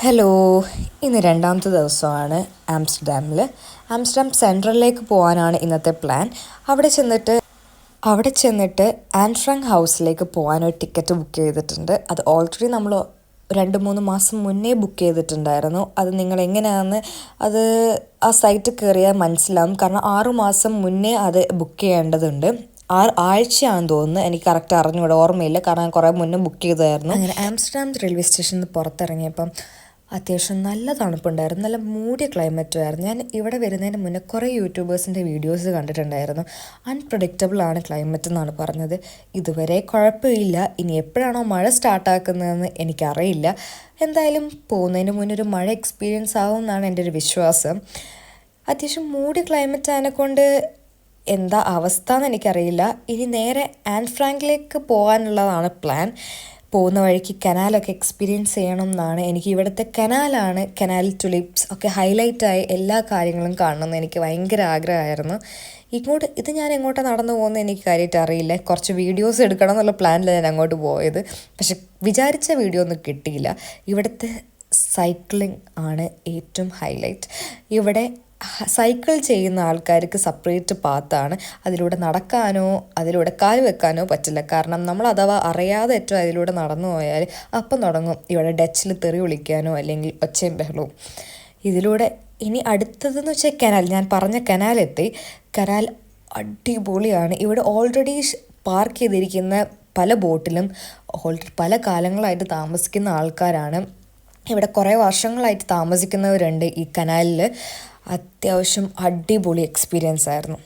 Hello, ഇന്ന് രണ്ടാമത്തെ ദിവസമാണ് ആംസ്റ്റർഡാമിൽ. ആംസ്റ്റർഡാം സെൻട്രലിലേക്ക് പോകാനാണ് ഇന്നത്തെ പ്ലാൻ. അവിടെ ചെന്നിട്ട് ആൻ ഫ്രാങ്ക് ഹൗസിലേക്ക് പോകാനൊരു ടിക്കറ്റ് ബുക്ക് ചെയ്തിട്ടുണ്ട്. അത് ഓൾറെഡി നമ്മൾ 2-3 മാസം മുന്നേ ബുക്ക് ചെയ്തിട്ടുണ്ടായിരുന്നു. അത് നിങ്ങൾ എങ്ങനെയാണെന്ന് അത് ആ സൈറ്റ് കയറിയാൽ മനസ്സിലാവും. കാരണം 6 മാസം മുന്നേ അത് ബുക്ക് ചെയ്യേണ്ടതുണ്ട്. ആഴ്ചയാണെന്ന് തോന്നുന്നു, എനിക്ക് കറക്റ്റ് അറിഞ്ഞൂടെ, ഓർമ്മയില്ല. കാരണം ഞാൻ കുറേ മുന്നേ ബുക്ക് ചെയ്തായിരുന്നു. അങ്ങനെ ആംസ്റ്റർഡാം റെയിൽവേ സ്റ്റേഷനിൽ പുറത്തിറങ്ങിയപ്പം അത്യാവശ്യം നല്ല തണുപ്പുണ്ടായിരുന്നു, നല്ല മൂടിയ ക്ലൈമറ്റുമായിരുന്നു. ഞാൻ ഇവിടെ വരുന്നതിന് മുന്നേ കുറേ യൂട്യൂബേഴ്സിൻ്റെ വീഡിയോസ് കണ്ടിട്ടുണ്ടായിരുന്നു. അൺപ്രഡിക്റ്റബിൾ ആണ് ക്ലൈമറ്റ് എന്നാണ് പറഞ്ഞത്. ഇതുവരെ കുഴപ്പമില്ല. ഇനി എപ്പോഴാണോ മഴ സ്റ്റാർട്ടാക്കുന്നതെന്ന് എനിക്കറിയില്ല. എന്തായാലും പോകുന്നതിന് മുന്നേ ഒരു മഴ എക്സ്പീരിയൻസ് ആവും എന്നാണ് എൻ്റെ ഒരു വിശ്വാസം. അത്യാവശ്യം മൂടിയ ക്ലൈമറ്റ് അതിനെക്കൊണ്ട് എന്താ അവസ്ഥ എന്ന് എനിക്കറിയില്ല. ഇനി നേരെ ആൻ ഫ്രാങ്കിലേക്ക് പോകാനുള്ളതാണ് പ്ലാൻ. പോകുന്ന വഴിക്ക് കനാലൊക്കെ എക്സ്പീരിയൻസ് ചെയ്യണം എന്നാണ് എനിക്ക്. ഇവിടുത്തെ കനാൽ ടുലിപ്സ് ഒക്കെ ഹൈലൈറ്റായി എല്ലാ കാര്യങ്ങളും കാണണമെന്ന് എനിക്ക് ഭയങ്കര ആഗ്രഹമായിരുന്നു. ഇത് ഞാൻ എങ്ങോട്ടാണ് നടന്നു പോകുന്നത് എനിക്ക് കാര്യമായിട്ട് അറിയില്ല. കുറച്ച് വീഡിയോസ് എടുക്കണം എന്നുള്ള പ്ലാനിലാണ് ഞാൻ അങ്ങോട്ട് പോയത്. പക്ഷെ വിചാരിച്ച വീഡിയോ ഒന്നും കിട്ടിയില്ല. ഇവിടുത്തെ സൈക്ലിംഗ് ആണ് ഏറ്റവും ഹൈലൈറ്റ്. ഇവിടെ സൈക്കിൾ ചെയ്യുന്ന ആൾക്കാർക്ക് സെപ്പറേറ്റ് പാത്താണ്. അതിലൂടെ നടക്കാനോ അതിലൂടെ കാൽ വെക്കാനോ പറ്റില്ല. കാരണം നമ്മൾ അഥവാ അറിയാതെ ഏറ്റവും അതിലൂടെ നടന്നു പോയാൽ അപ്പം തുടങ്ങും ഇവിടെ ഡച്ചിൽ തെറി വിളിക്കാനോ അല്ലെങ്കിൽ ഒച്ചയും ബഹളവും. ഇതിലൂടെ ഇനി അടുത്തതെന്ന് വെച്ചാൽ കനാൽ. ഞാൻ പറഞ്ഞ കനാലെത്തി. കനാൽ അടിപൊളിയാണ്. ഇവിടെ ഓൾറെഡി പാർക്ക് ചെയ്തിരിക്കുന്ന പല ബോട്ടിലും ഓൾറെഡി പല കാലങ്ങളായിട്ട് താമസിക്കുന്ന ആൾക്കാരാണ്. ഇവിടെ കുറേ വർഷങ്ങളായിട്ട് താമസിക്കുന്നവരുണ്ട് ഈ കനാലിൽ. അത്യാവശ്യം അടിപൊളി എക്സ്പീരിയൻസ് ആയിരുന്നു.